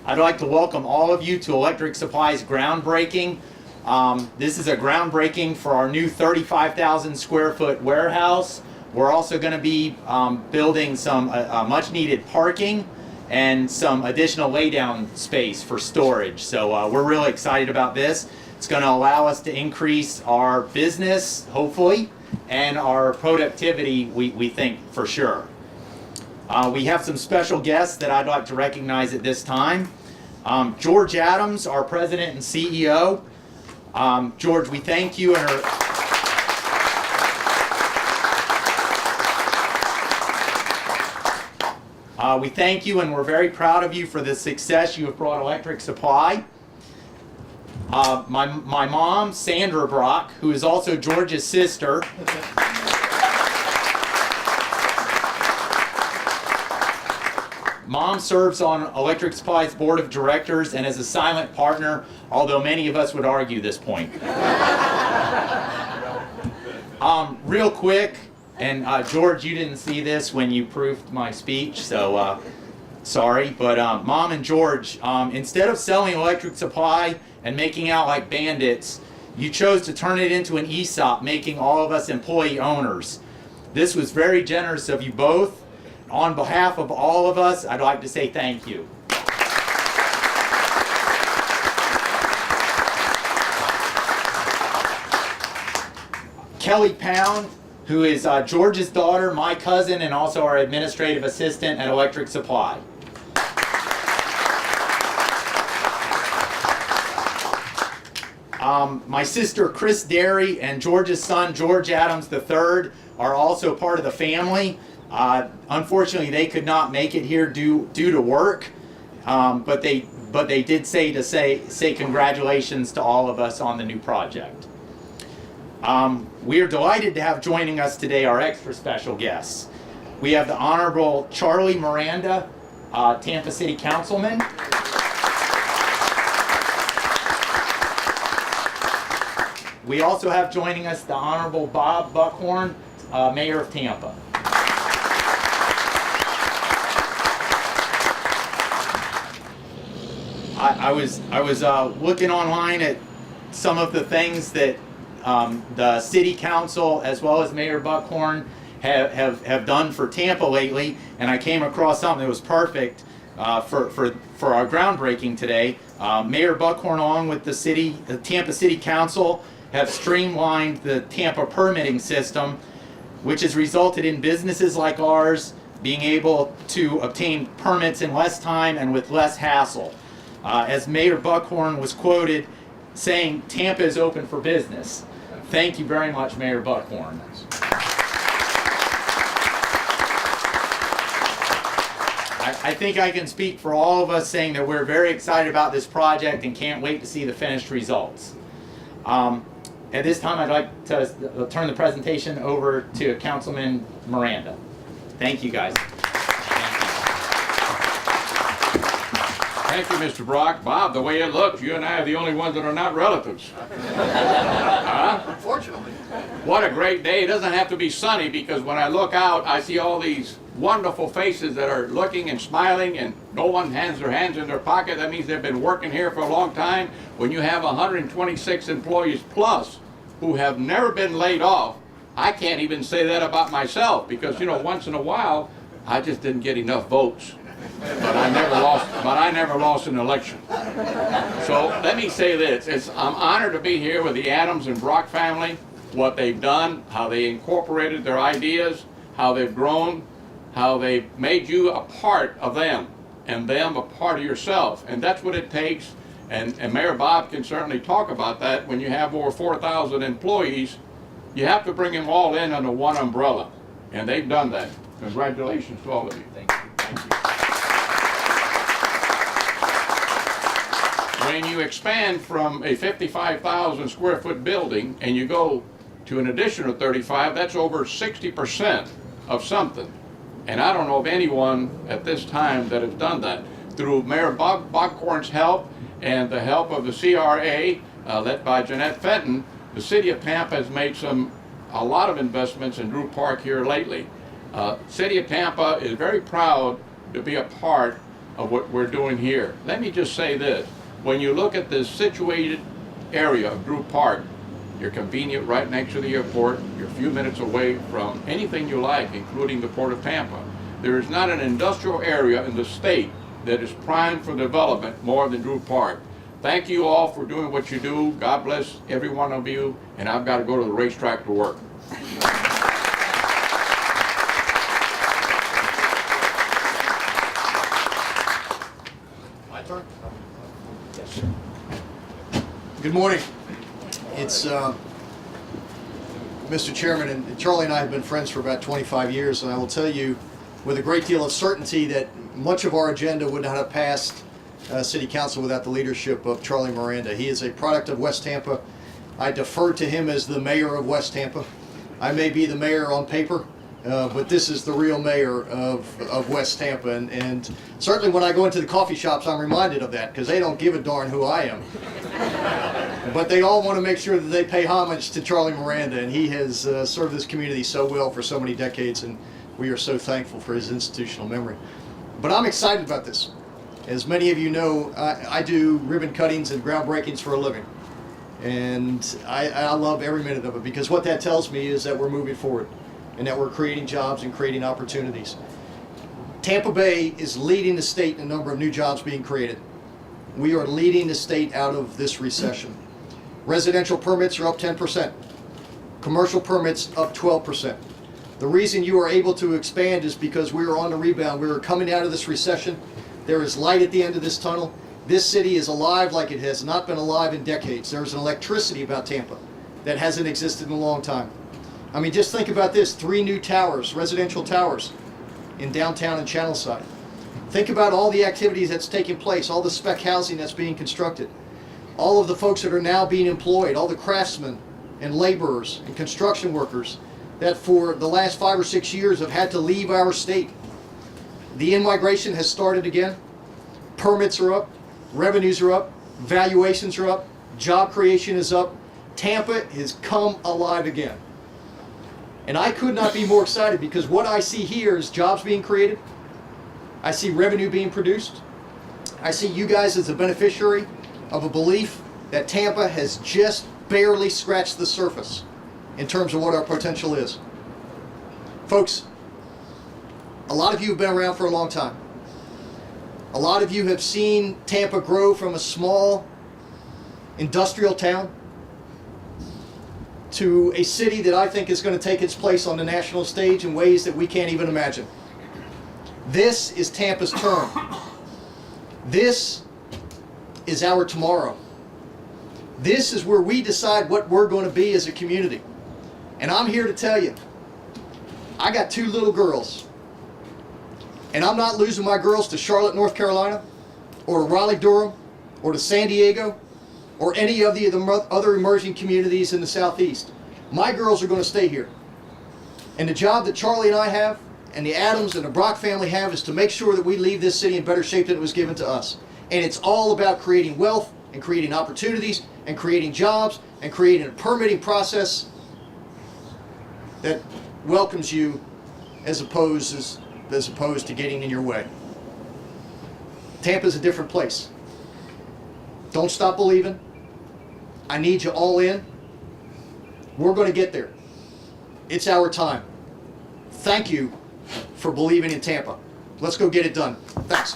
I'd like to welcome all of you to Electric Supply's groundbreaking. This is a groundbreaking for our new 35,000 square foot warehouse. We're also going to be building some much needed parking and some additional laydown space for storage. So we're really excited about this. It's going to allow us to increase our business, hopefully, and our productivity, we think, for sure. We have some special guests that I'd like to recognize at this time. George Adams, our President and CEO. George, we thank you and we thank you, and we're very proud of you for the success you have brought Electric Supply. My mom, Sandra Brock, who is also George's sister. Mom serves on Electric Supply's board of directors and is a silent partner, although many of us would argue this point. Real quick, and George, you didn't see this when you proofed my speech, so sorry, but Mom and George, instead of selling Electric Supply and making out like bandits, you chose to turn it into an ESOP, making all of us employee owners. This was very generous of you both. On behalf of all of us, I'd like to say thank you. Kelly Pound, who is George's daughter, my cousin, and also our administrative assistant at Electric Supply. My sister Chris Derry and George's son George Adams III are also part of the family. Unfortunately, they could not make it here due to work, but they did say congratulations to all of us on the new project. We are delighted to have joining us today our extra special guests. We have the Honorable Charlie Miranda, Tampa City Councilman. We also have joining us the Honorable Bob Buckhorn, Mayor of Tampa. I was looking online at some of the things that the City Council as well as Mayor Buckhorn have done for Tampa lately, and I came across something that was perfect for our groundbreaking today. Mayor Buckhorn, along with the Tampa City Council, have streamlined the Tampa permitting system, which has resulted in businesses like ours being able to obtain permits in less time and with less hassle. As Mayor Buckhorn was quoted saying, "Tampa is open for business." Thank you very much, Mayor Buckhorn. I think I can speak for all of us saying that we're very excited about this project and can't wait to see the finished results. At this time, I'd like to turn the presentation over to Councilman Miranda. Thank you, guys. Thank you, Mr. Brock. Bob, the way it looks, you and I are the only ones that are not relatives. Unfortunately. What a great day. It doesn't have to be sunny, because when I look out, I see all these wonderful faces that are looking and smiling, and no one has their hands in their pocket. That means they've been working here for a long time. When you have 126 employees plus who have never been laid off, I can't even say that about myself, because, you know, once in a while, I just didn't get enough votes. But I never lost an election. So let me say this. I'm honored to be here with the Adams and Brock family, what they've done, how they incorporated their ideas, how they've grown, how they've made you a part of them, and them a part of yourself. And that's what it takes. And Mayor Bob can certainly talk about that. When you have over 4,000 employees, you have to bring them all in under one umbrella. And they've done that. Congratulations to all of you. Thank you. Thank you. When you expand from a 55,000 square foot building and you go to an additional 35, that's over 60% of something. And I don't know of anyone at this time that has done that. Through Mayor Buckhorn's help and the help of the CRA, led by Jeanette Fenton, the City of Tampa has made a lot of investments in Drew Park here lately. City of Tampa is very proud to be a part of what we're doing here. Let me just say this. When you look at the situated area of Drew Park, you're convenient right next to the airport. You're a few minutes away from anything you like, including the Port of Tampa. There is not an industrial area in the state that is primed for development more than Drew Park. Thank you all for doing what you do. God bless every one of you, and I've got to go to the racetrack to work. My turn? Yes. Good morning. It's Mr. Chairman, and Charlie and I have been friends for about 25 years, and I will tell you with a great deal of certainty that much of our agenda would not have passed City Council without the leadership of Charlie Miranda. He is a product of West Tampa. I defer to him as the mayor of West Tampa. I may be the mayor on paper, but this is the real mayor of West Tampa. And certainly when I go into the coffee shops, I'm reminded of that, because they don't give a darn who I am. But they all want to make sure that they pay homage to Charlie Miranda, and he has served this community so well for so many decades, and we are so thankful for his institutional memory. But I'm excited about this. As many of you know, I do ribbon cuttings and groundbreakings for a living. And I love every minute of it, because what that tells me is that we're moving forward and that we're creating jobs and creating opportunities. Tampa Bay is leading the state in a number of new jobs being created. We are leading the state out of this recession. Residential permits are up 10%. Commercial permits up 12%. The reason you are able to expand is because we are on the rebound. We are coming out of this recession. There is light at the end of this tunnel. This city is alive like it has not been alive in decades. There's an electricity about Tampa that hasn't existed in a long time. I mean, just think about this. 3 new towers, residential towers, in downtown and Channelside. Think about all the activities that's taking place, all the spec housing that's being constructed, all of the folks that are now being employed, all the craftsmen and laborers and construction workers that for the last 5 or 6 years have had to leave our state. The in-migration has started again. Permits are up, revenues are up, valuations are up, job creation is up. Tampa has come alive again. And I could not be more excited, because what I see here is jobs being created. I see revenue being produced. I see you guys as a beneficiary of a belief that Tampa has just barely scratched the surface in terms of what our potential is. Folks, a lot of you have been around for a long time. A lot of you have seen Tampa grow from a small industrial town to a city that I think is going to take its place on the national stage in ways that we can't even imagine. This is Tampa's turn. This is our tomorrow. This is where we decide what we're going to be as a community. And I'm here to tell you, I got 2 little girls. And I'm not losing my girls to Charlotte, North Carolina, or to Raleigh, Durham, or to San Diego, or any of the other emerging communities in the Southeast. My girls are going to stay here. And the job that Charlie and I have, and the Adams and the Brock family have, is to make sure that we leave this city in better shape than it was given to us. And it's all about creating wealth and creating opportunities and creating jobs and creating a permitting process that welcomes you as opposed to getting in your way. Tampa's a different place. Don't stop believing. I need you all in. We're going to get there. It's our time. Thank you for believing in Tampa. Let's go get it done. Thanks.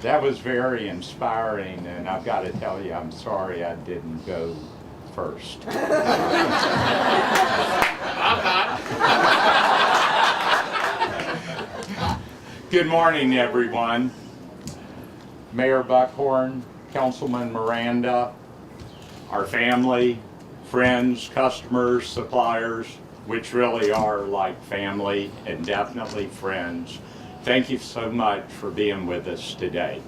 That was very inspiring, and I've got to tell you, I'm sorry I didn't go first. Good morning, everyone. Mayor Buckhorn, Councilman Miranda, our family, friends, customers, suppliers, which really are like family and definitely friends. Thank you so much for being with us today.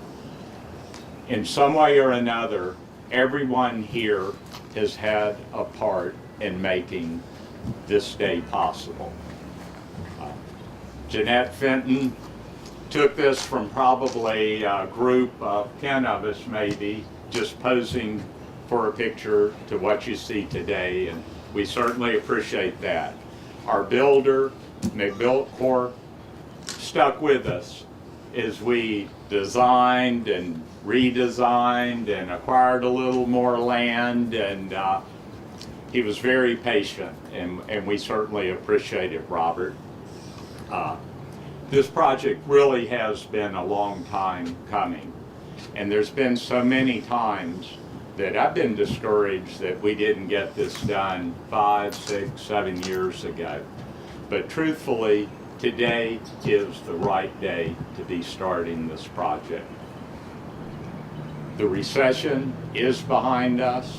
In some way or another, everyone here has had a part in making this day possible. Jeanette Fenton took this from probably a group of 10 of us maybe, just posing for a picture, to what you see today. And We certainly appreciate that. Our builder, McBuilt Corp., stuck with us as we designed and redesigned and acquired a little more land, and he was very patient, and we certainly appreciate it, Robert. This project really has been a long time coming, and there's been so many times that I've been discouraged that we didn't get this done 5, 6, 7 years ago. But truthfully, today is the right day to be starting this project. The recession is behind us.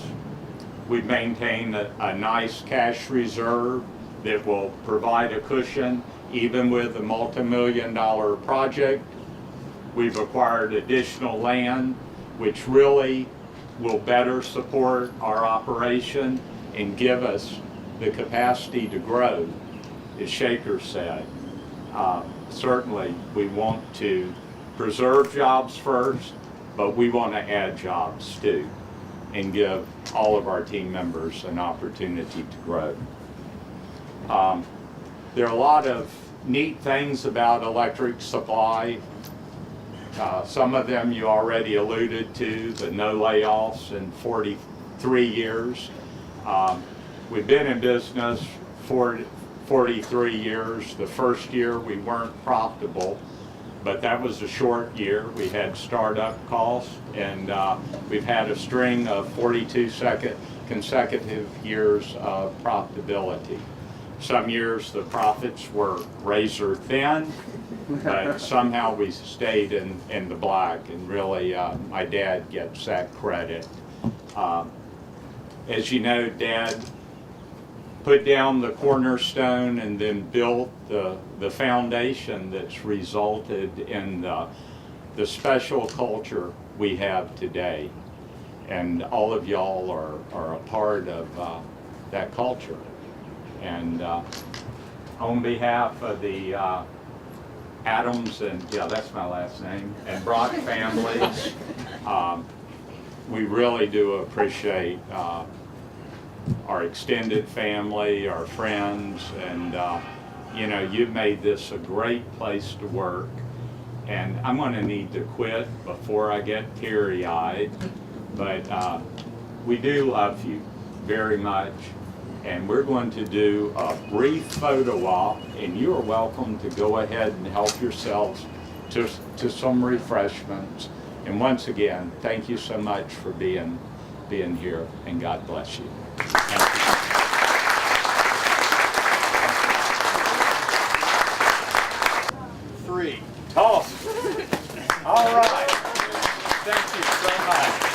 We've maintained a nice cash reserve that will provide a cushion even with a multi-million-dollar project. We've acquired additional land, which really will better support our operation and give us the capacity to grow, as Shaker said. Certainly, we want to preserve jobs first, but we want to add jobs too, and give all of our team members an opportunity to grow. There are a lot of neat things about electric supply. Some of them you already alluded to, the no layoffs in 43 years. We've been in business for 43 years. The first year we weren't profitable, but that was a short year. We had startup costs, and we've had a string of 42 consecutive years of profitability. Some years the profits were razor thin, but somehow we stayed in the black, and really my dad gets that credit. As you know, Dad put down the cornerstone and then built the foundation that's resulted in the special culture we have today. And all of y'all are a part of that culture. And on behalf of the Adams and, yeah, that's my last name, and Brock families, we really do appreciate our extended family, our friends, and you know, you've made this a great place to work. And I'm going to need to quit before I get teary-eyed, but we do love you very much. And we're going to do a brief photo op, and you are welcome to go ahead and help yourselves to some refreshments. And once again, thank you so much for being here, and God bless you. Three. Awesome. All right. Thank you so much.